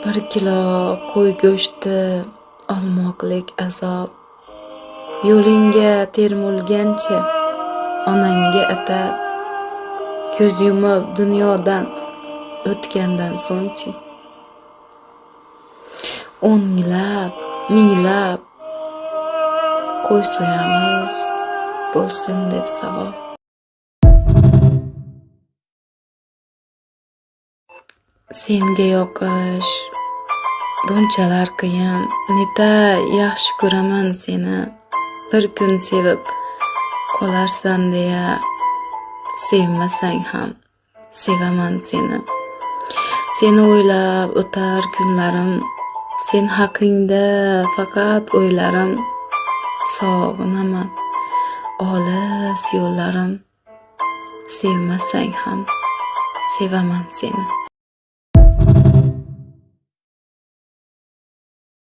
1 kilo qo'y go'shti olmoqlik azob. Yo'lingga termulgancha onangga atab, ko'z yumib dunyodan o'tgandan so'ngchi. O'nglab, minglab qo'y so'yamiz, bo'lsin deb savob. Senga yoqish bunchalar qiyin, neta yaxshi ko'raman seni. Bir kun sevib qolarsan deya, sevmasang ham sevaman seni. Seni o'ylab o'tar kunlarim, sen haqingda faqat o'ylarim. Sog'inaman olis yo'llarim, sevmasang ham sevaman seni.